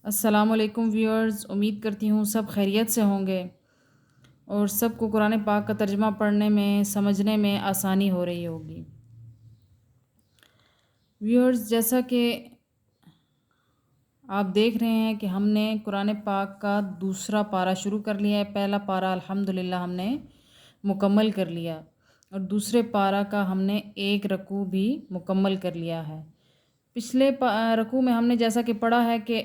السلام علیکم ویورز، امید کرتی ہوں سب خیریت سے ہوں گے اور سب کو قرآن پاک کا ترجمہ پڑھنے میں سمجھنے میں آسانی ہو رہی ہوگی۔ ویورز، جیسا کہ آپ دیکھ رہے ہیں کہ ہم نے قرآن پاک کا دوسرا پارہ شروع کر لیا ہے۔ پہلا پارہ الحمدللہ ہم نے مکمل کر لیا اور دوسرے پارہ کا ہم نے ایک رکوع بھی مکمل کر لیا ہے۔ پچھلے رکوع میں ہم نے جیسا کہ پڑھا ہے کہ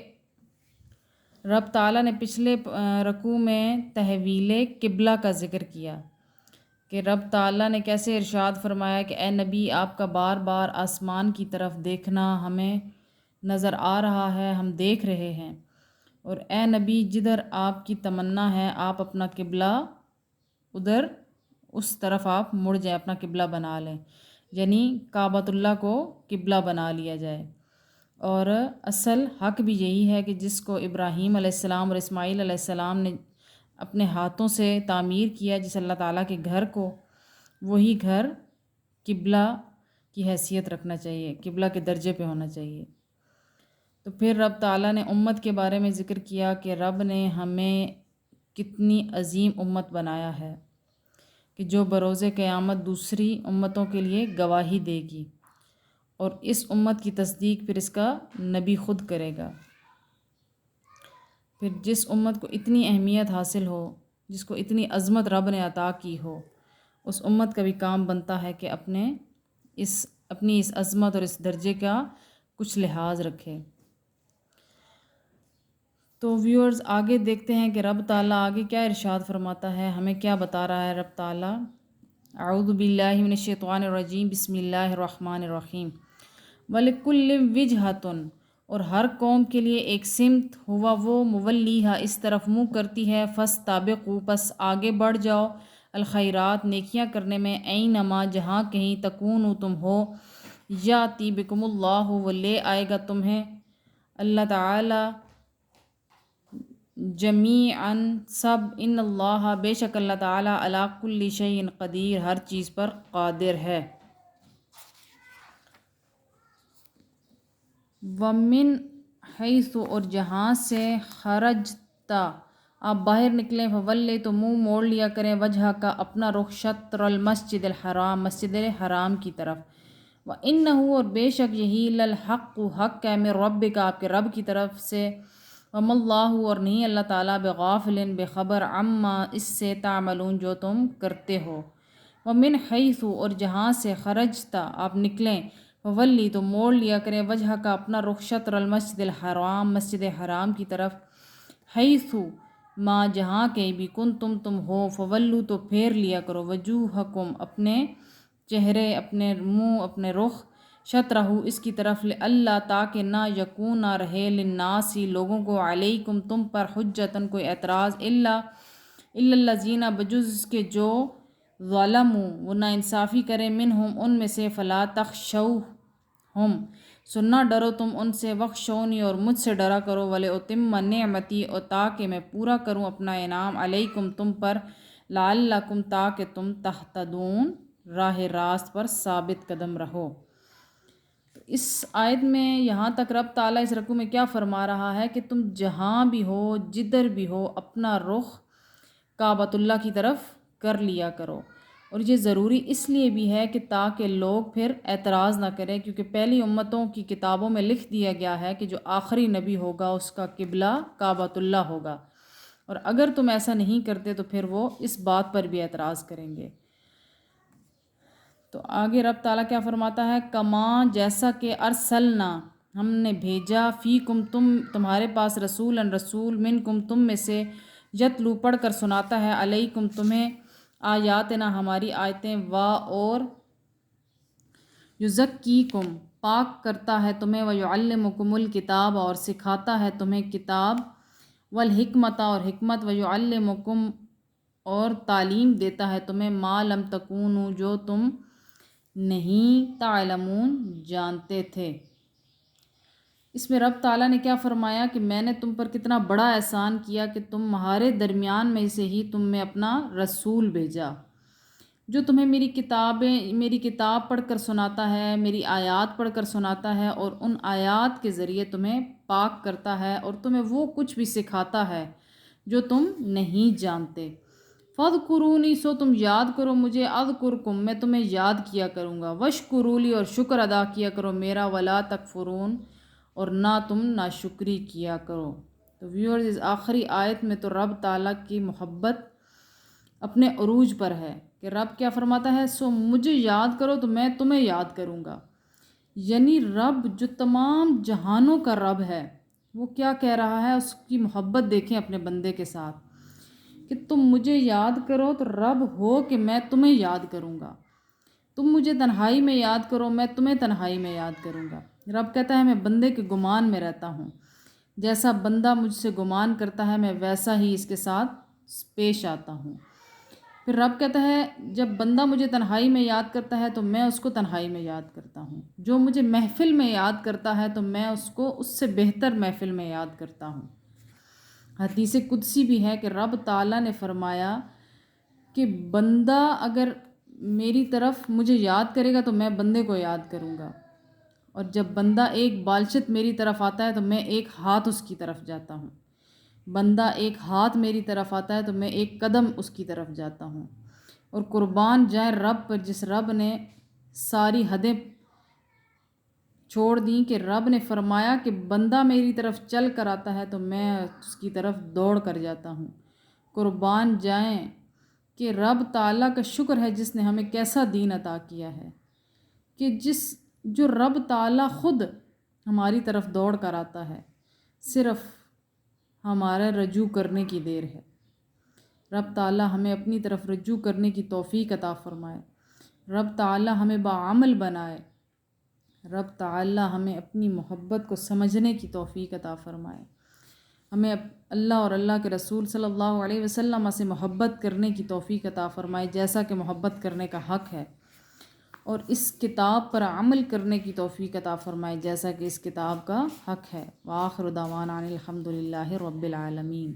رب تعالیٰ نے پچھلے رکوع میں تحویل قبلہ کا ذکر کیا کہ رب تعالیٰ نے کیسے ارشاد فرمایا کہ اے نبی، آپ کا بار بار آسمان کی طرف دیکھنا ہمیں نظر آ رہا ہے، ہم دیکھ رہے ہیں، اور اے نبی جدھر آپ کی تمنا ہے آپ اپنا قبلہ ادھر اس طرف آپ مڑ جائیں، اپنا قبلہ بنا لیں، یعنی کعبۃ اللہ کو قبلہ بنا لیا جائے۔ اور اصل حق بھی یہی ہے کہ جس کو ابراہیم علیہ السلام اور اسماعیل علیہ السلام نے اپنے ہاتھوں سے تعمیر کیا، جس اللہ تعالیٰ کے گھر کو، وہی گھر قبلہ کی حیثیت رکھنا چاہیے، قبلہ کے درجے پہ ہونا چاہیے۔ تو پھر رب تعالیٰ نے امت کے بارے میں ذکر کیا کہ رب نے ہمیں کتنی عظیم امت بنایا ہے کہ جو بروز قیامت دوسری امتوں کے لیے گواہی دے گی، اور اس امت کی تصدیق پھر اس کا نبی خود کرے گا۔ پھر جس امت کو اتنی اہمیت حاصل ہو، جس کو اتنی عظمت رب نے عطا کی ہو، اس امت کا بھی کام بنتا ہے کہ اپنی اس عظمت اور اس درجے کا کچھ لحاظ رکھے۔ تو ویورز، آگے دیکھتے ہیں کہ رب تعالیٰ آگے کیا ارشاد فرماتا ہے، ہمیں کیا بتا رہا ہے رب تعالیٰ۔ اعوذ باللہ من الشیطان الرجیم، بسم اللہ الرحمن الرحیم۔ وَلِكُلٍّ وِجْهَةٌ، اور ہر قوم کے لیے ایک سمت، ہوا وہ مولیہا، اس طرف منہ کرتی ہے، فاستبقوا، پس آگے بڑھ جاؤ، الخیرات، نیکیاں کرنے میں، اینما، جہاں کہیں، تکونوا، تم ہو، یاتی بکم اللہ، وہ لے آئے گا تمہیں اللہ تعالی، جمیعاً، سب، ان اللہ، بے شک اللہ تعالی، علی کل شیء قدیر، ہر چیز پر قادر ہے۔ وَمِنْ حیث، اور جہاں سے، خرجتا، آپ باہر نکلیں، فولی، تو منہ موڑ لیا کریں، وجہ کا، اپنا رخ، شطر المسجد الحرام، مسجد حرام کی طرف، وَإِنَّهُ، اور بے شک یہی، للحق، حق ہے، من ربک، آپ کے رب کی طرف سے، وَمَا اللَّهُ، اور نہیں اللہ تعالیٰ، بغافل، بے خبر، عما، اس سے، تعملون، جو تم کرتے ہو۔ وَمِنْ حیث، اور جہاں سے، خرجتا، آپ نکلیں، فولی، تو موڑ لیا کریں، وجہ کا، اپنا رخ، شطر المسجد الحرام، مسجد حرام کی طرف، حیث ما، جہاں کہ، بھی تم ہو، فولو، تو پھیر لیا کرو، وجوہکم، اپنے چہرے، اپنے منہ، اپنے رخ، شطرہ، اس کی طرف، اللہ، تاکہ نہ یکون، نہ رہے، للناس، لوگوں کو، علیکم، تم پر، حجتن، کوئی اعتراض، الا الذین، بجز کے جو، ظلموا، وہ نا انصافی کریں، منہم، ان میں سے، فلا تخشوہم، سو نہ ڈرو تم ان سے، وخشونی، اور مجھ سے ڈرا کرو، ولأتم نعمتی، اور تاکہ میں پورا کروں اپنا انعام، علیکم، تم پر، لعلکم، تاکہ تم، تہتدون، راہ راست پر ثابت قدم رہو۔ اس آیت میں یہاں تک رب تعالیٰ اس رکوع میں کیا فرما رہا ہے کہ تم جہاں بھی ہو، جدھر بھی ہو، اپنا رخ کعبۃ اللہ کی طرف کر لیا کرو، اور یہ ضروری اس لیے بھی ہے کہ تاکہ لوگ پھر اعتراض نہ کریں، کیونکہ پہلی امتوں کی کتابوں میں لکھ دیا گیا ہے کہ جو آخری نبی ہوگا اس کا قبلہ کعبۃ اللہ ہوگا، اور اگر تم ایسا نہیں کرتے تو پھر وہ اس بات پر بھی اعتراض کریں گے۔ تو آگے رب تعالیٰ کیا فرماتا ہے، کما، جیسا کہ، ارسلنا، ہم نے بھیجا، فیکم، تمہارے پاس، رسول، منکم، تم میں سے، یتلو، پڑھ کر سناتا ہے، علیکم، تمہیں، آیاتنا، ہماری آیتیں، اور یزکیکم، پاک کرتا ہے تمہیں، ویعلمکم الکتاب، اور سکھاتا ہے تمہیں کتاب، والحکمت، اور حکمت، ویعلمکم، اور تعلیم دیتا ہے تمہیں، ما لم تکونوا، جو تم نہیں، تعلمون، جانتے تھے۔ اس میں رب تعالیٰ نے کیا فرمایا کہ میں نے تم پر کتنا بڑا احسان کیا کہ تمہارے درمیان میں سے ہی تم میں اپنا رسول بھیجا، جو تمہیں میری کتاب پڑھ کر سناتا ہے، میری آیات پڑھ کر سناتا ہے اور ان آیات کے ذریعے تمہیں پاک کرتا ہے اور تمہیں وہ کچھ بھی سکھاتا ہے جو تم نہیں جانتے۔ فَاذْكُرُونِی، سو تم یاد کرو مجھے، اذکرکم، میں تمہیں یاد کیا کروں گا، واشکرولی، اور شکر ادا کیا کرو میرا، ولا تکفرون، اور نہ تم ناشکری کیا کرو۔ تو ویورز، اس آخری آیت میں تو رب تعالیٰ کی محبت اپنے عروج پر ہے کہ رب کیا فرماتا ہے، سو مجھے یاد کرو تو میں تمہیں یاد کروں گا۔ یعنی رب جو تمام جہانوں کا رب ہے، وہ کیا کہہ رہا ہے، اس کی محبت دیکھیں اپنے بندے کے ساتھ کہ تم مجھے یاد کرو تو رب ہو کہ میں تمہیں یاد کروں گا، تم مجھے تنہائی میں یاد کرو میں تمہیں تنہائی میں یاد کروں گا۔ رب کہتا ہے میں بندے کے گمان میں رہتا ہوں، جیسا بندہ مجھ سے گمان کرتا ہے میں ویسا ہی اس کے ساتھ پیش آتا ہوں۔ پھر رب کہتا ہے جب بندہ مجھے تنہائی میں یاد کرتا ہے تو میں اس کو تنہائی میں یاد کرتا ہوں، جو مجھے محفل میں یاد کرتا ہے تو میں اس کو اس سے بہتر محفل میں یاد کرتا ہوں۔ حدیث قدسی بھی ہے کہ رب تعالیٰ نے فرمایا کہ بندہ اگر میری طرف مجھے یاد کرے گا تو میں بندے کو یاد کروں گا، اور جب بندہ ایک بالشت میری طرف آتا ہے تو میں ایک ہاتھ اس کی طرف جاتا ہوں، بندہ ایک ہاتھ میری طرف آتا ہے تو میں ایک قدم اس کی طرف جاتا ہوں۔ اور قربان جائیں رب پر، جس رب نے ساری حدیں چھوڑ دیں، کہ رب نے فرمایا کہ بندہ میری طرف چل کر آتا ہے تو میں اس کی طرف دوڑ کر جاتا ہوں۔ قربان جائیں کہ رب تعالیٰ کا شکر ہے جس نے ہمیں کیسا دین عطا کیا ہے، کہ جو رب تعالیٰ خود ہماری طرف دوڑ کر آتا ہے، صرف ہمارا رجوع کرنے کی دیر ہے۔ رب تعالیٰ ہمیں اپنی طرف رجوع کرنے کی توفیق عطا فرمائے، رب تعالیٰ ہمیں باعمل بنائے، رب تعالیٰ ہمیں اپنی محبت کو سمجھنے کی توفیق عطا فرمائے، ہمیں اللہ اور اللہ کے رسول صلی اللہ علیہ وسلم سے محبت کرنے کی توفیق عطا فرمائے جیسا کہ محبت کرنے کا حق ہے، اور اس کتاب پر عمل کرنے کی توفیق عطا فرمائے جیسا کہ اس کتاب کا حق ہے۔ وآخر دعوانا ان الحمد للہ رب العالمین۔